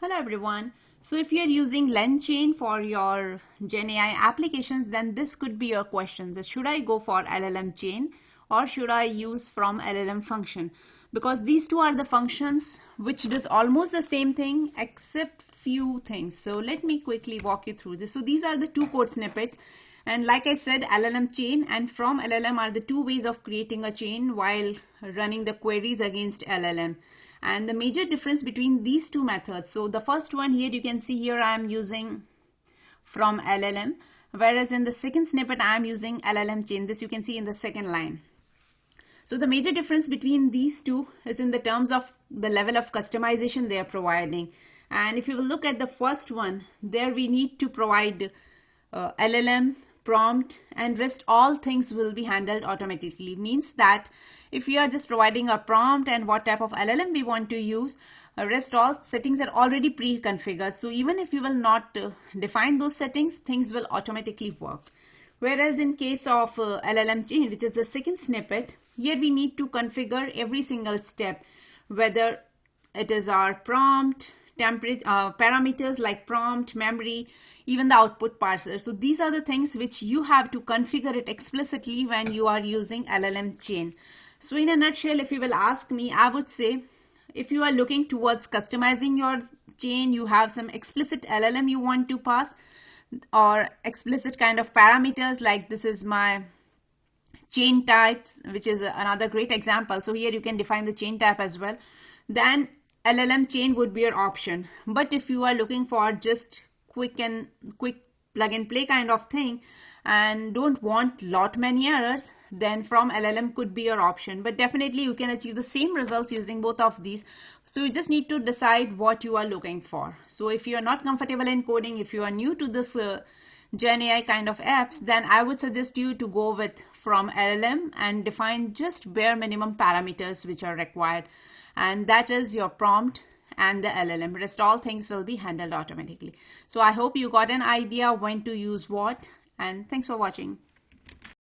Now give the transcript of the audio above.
Hello everyone. So if you're using LLMChain for your GenAI applications, then this could be your question. So should I go for LLMChain or should I use from LLM function? Because these two are the functions which does almost the same thing except few things. So let me quickly walk you through this. So these are the two code snippets. And like I said, LLMChain and from LLM are the two ways of creating a chain while running the queries against LLM. And the major difference between these two methods, so the first one here, you can see here I am using from LLM, whereas in the second snippet I am using LLMChain. This you can see in the second line. So the major difference between these two is in the terms of the level of customization they are providing. And if you will look at the first one, there we need to provide LLM, prompt, and rest all things will be handled automatically. Means that if you are just providing a prompt and what type of LLM we want to use, rest all settings are already pre-configured. So even if you will not define those settings, things will automatically work. Whereas in case of LLMChain, which is the second snippet, here we need to configure every single step, whether it is our prompt, temperature, parameters like prompt, memory, even the output parser. So these are the things which you have to configure it explicitly when you are using LLMChain. So in a nutshell, if you will ask me, I would say if you are looking towards customizing your chain, you have some explicit LLM you want to pass or explicit kind of parameters like this is my chain types, which is another great example. So here you can define the chain type as well. Then LLMChain would be your option. But if you are looking for just quick plug and play kind of thing and don't want lot many errors, then from LLM could be your option. But definitely you can achieve the same results using both of these. So you just need to decide what you are looking for. So if you are not comfortable in coding, if you are new to this GenAI kind of apps, then I would suggest you to go with from LLM and define just bare minimum parameters which are required. And that is your prompt and the LLM. Rest all things will be handled automatically. So I hope you got an idea when to use what, and thanks for watching.